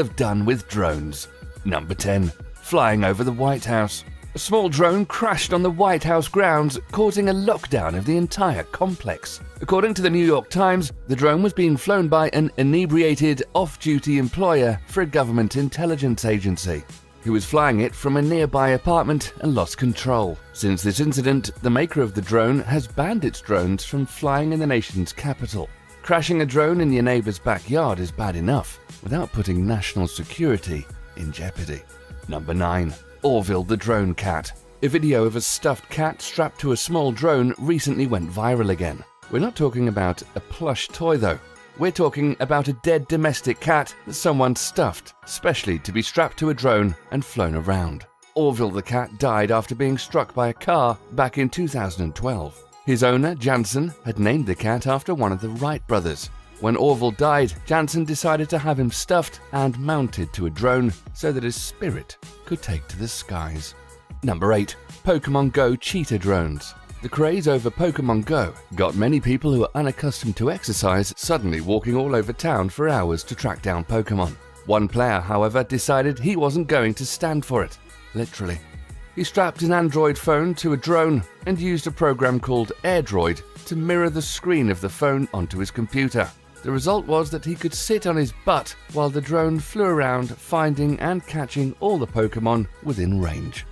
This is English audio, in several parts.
have done with drones. Number 10. Flying over the White House. A small drone crashed on the White House grounds, causing a lockdown of the entire complex. According to the New York Times, the drone was being flown by an inebriated, off-duty employer for a government intelligence agency. He was flying it from a nearby apartment and lost control. Since this incident, the maker of the drone has banned its drones from flying in the nation's capital. Crashing a drone in your neighbor's backyard is bad enough, without putting national security in jeopardy. Number 9. Orville the drone cat. A video of a stuffed cat strapped to a small drone recently went viral again. We're not talking about a plush toy though. We're talking about a dead domestic cat that someone stuffed, specially to be strapped to a drone and flown around. Orville the cat died after being struck by a car back in 2012. His owner, Jansen, had named the cat after one of the Wright brothers. When Orville died, Jansen decided to have him stuffed and mounted to a drone so that his spirit could take to the skies. Number 8. Pokemon Go cheetah drones. The craze over Pokemon Go got many people who are unaccustomed to exercise suddenly walking all over town for hours to track down Pokemon. One player, however, decided he wasn't going to stand for it. Literally. He strapped an Android phone to a drone and used a program called AirDroid to mirror the screen of the phone onto his computer. The result was that he could sit on his butt while the drone flew around, finding and catching all the Pokemon within range.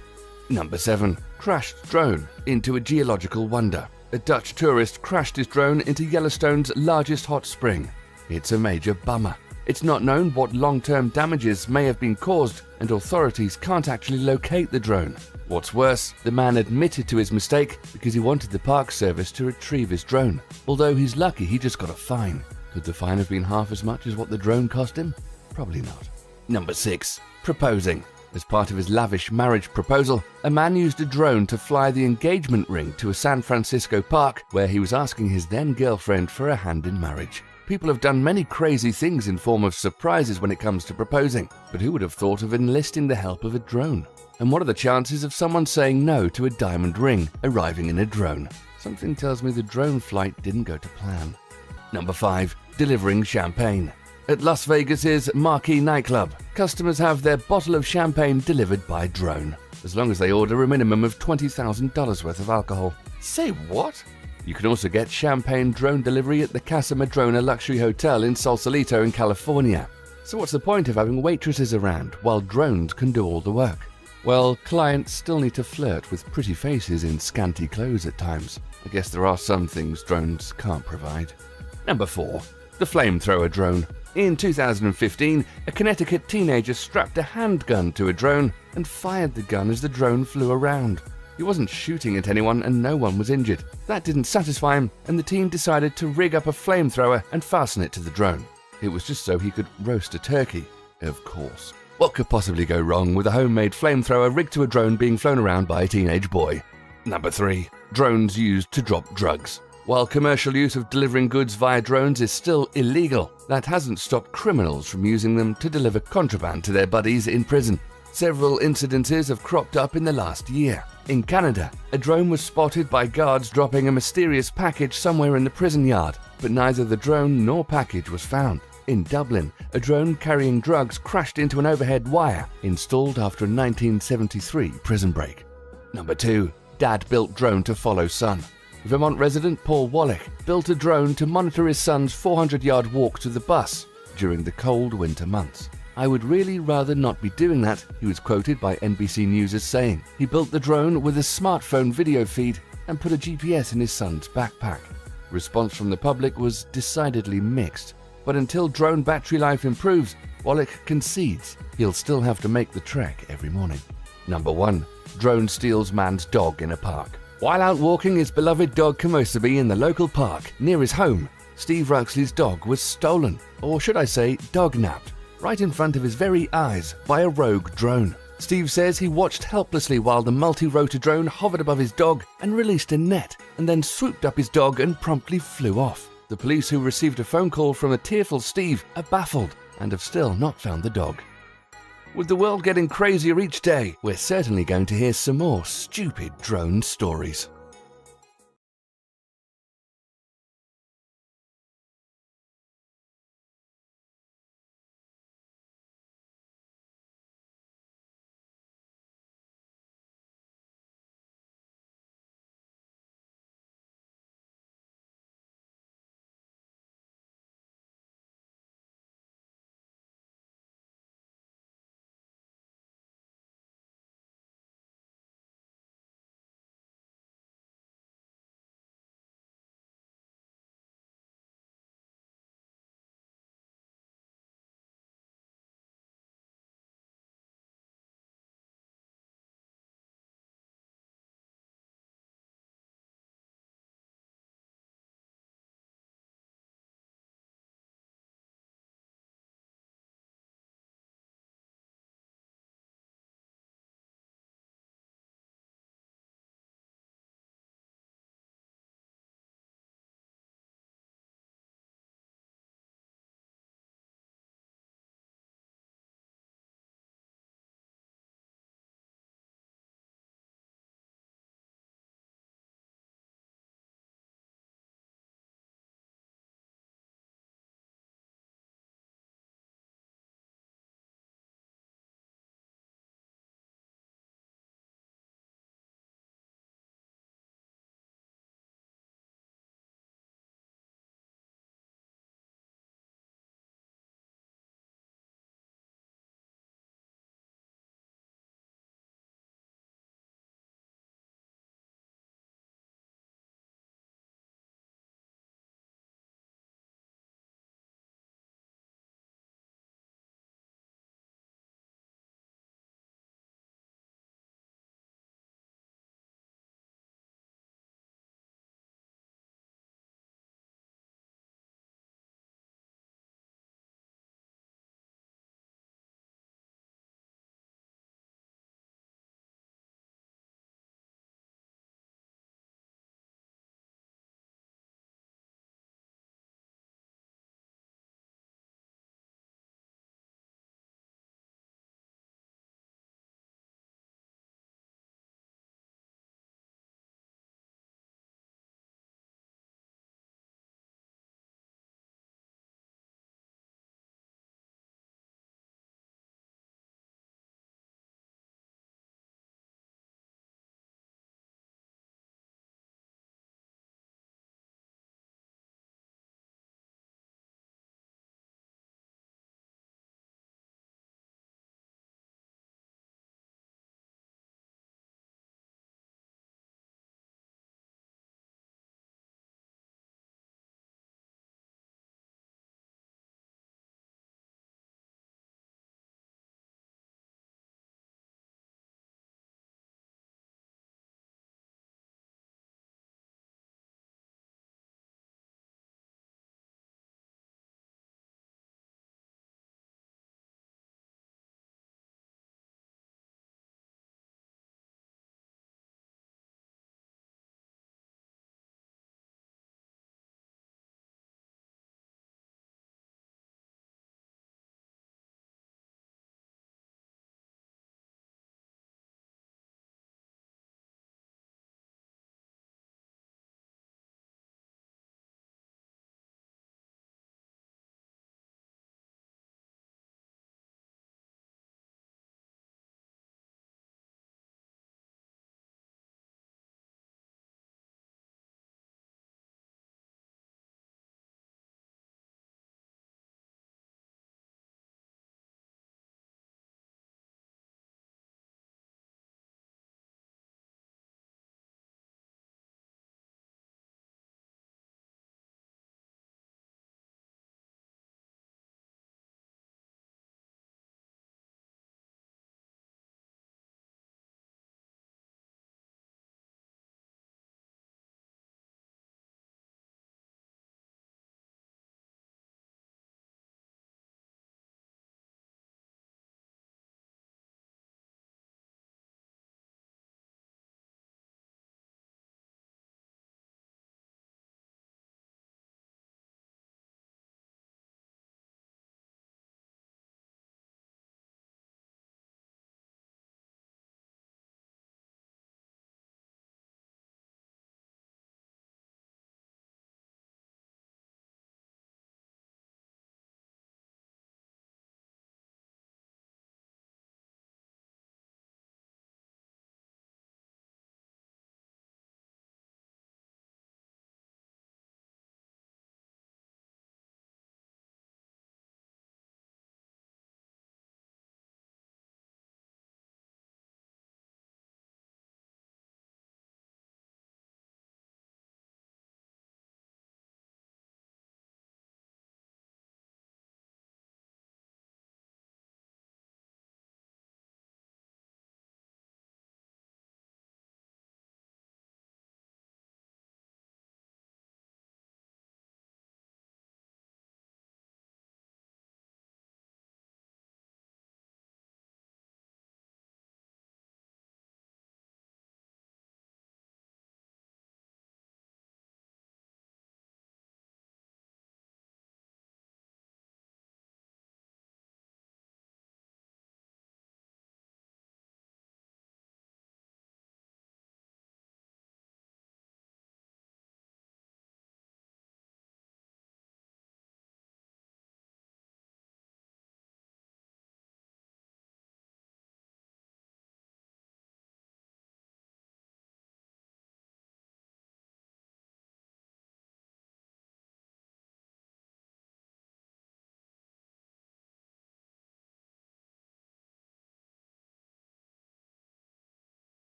Number 7. Crashed drone into a geological wonder. A Dutch tourist crashed his drone into Yellowstone's largest hot spring. It's a major bummer. It's not known what long-term damages may have been caused, and authorities can't actually locate the drone. What's worse, the man admitted to his mistake because he wanted the Park Service to retrieve his drone. Although he's lucky he just got a fine. Could the fine have been half as much as what the drone cost him? Probably not. Number 6. Proposing. As part of his lavish marriage proposal, a man used a drone to fly the engagement ring to a San Francisco park where he was asking his then-girlfriend for a hand in marriage. People have done many crazy things in form of surprises when it comes to proposing, but who would have thought of enlisting the help of a drone? And what are the chances of someone saying no to a diamond ring arriving in a drone? Something tells me the drone flight didn't go to plan. Number 5. Delivering champagne. At Las Vegas's marquee nightclub, customers have their bottle of champagne delivered by drone, as long as they order a minimum of $20,000 worth of alcohol. Say what? You can also get champagne drone delivery at the Casa Madrona luxury hotel in Sausalito in California. So what's the point of having waitresses around while drones can do all the work? Well, clients still need to flirt with pretty faces in scanty clothes at times. I guess there are some things drones can't provide. Number 4. The flamethrower drone. In 2015, a Connecticut teenager strapped a handgun to a drone and fired the gun as the drone flew around. He wasn't shooting at anyone and no one was injured. That didn't satisfy him, and the teen decided to rig up a flamethrower and fasten it to the drone. It was just so he could roast a turkey, of course. What could possibly go wrong with a homemade flamethrower rigged to a drone being flown around by a teenage boy? Number 3. Drones used to drop drugs. While commercial use of delivering goods via drones is still illegal, that hasn't stopped criminals from using them to deliver contraband to their buddies in prison. Several incidences have cropped up in the last year. In Canada, a drone was spotted by guards dropping a mysterious package somewhere in the prison yard, but neither the drone nor package was found. In Dublin, a drone carrying drugs crashed into an overhead wire installed after a 1973 prison break. Number 2. Dad-built drone to follow son. Vermont resident Paul Wallach built a drone to monitor his son's 400-yard walk to the bus during the cold winter months. "I would really rather not be doing that," he was quoted by NBC News as saying. He built the drone with a smartphone video feed and put a GPS in his son's backpack. Response from the public was decidedly mixed, but until drone battery life improves, Wallach concedes he'll still have to make the trek every morning. Number 1. Drone steals man's dog in a park. While out walking his beloved dog Komosabe in the local park near his home, Steve Ruxley's dog was stolen, or should I say dog-napped, right in front of his very eyes by a rogue drone. Steve says he watched helplessly while the multi-rotor drone hovered above his dog and released a net, and then swooped up his dog and promptly flew off. The police, who received a phone call from a tearful Steve, are baffled and have still not found the dog. With the world getting crazier each day, we're certainly going to hear some more stupid drone stories.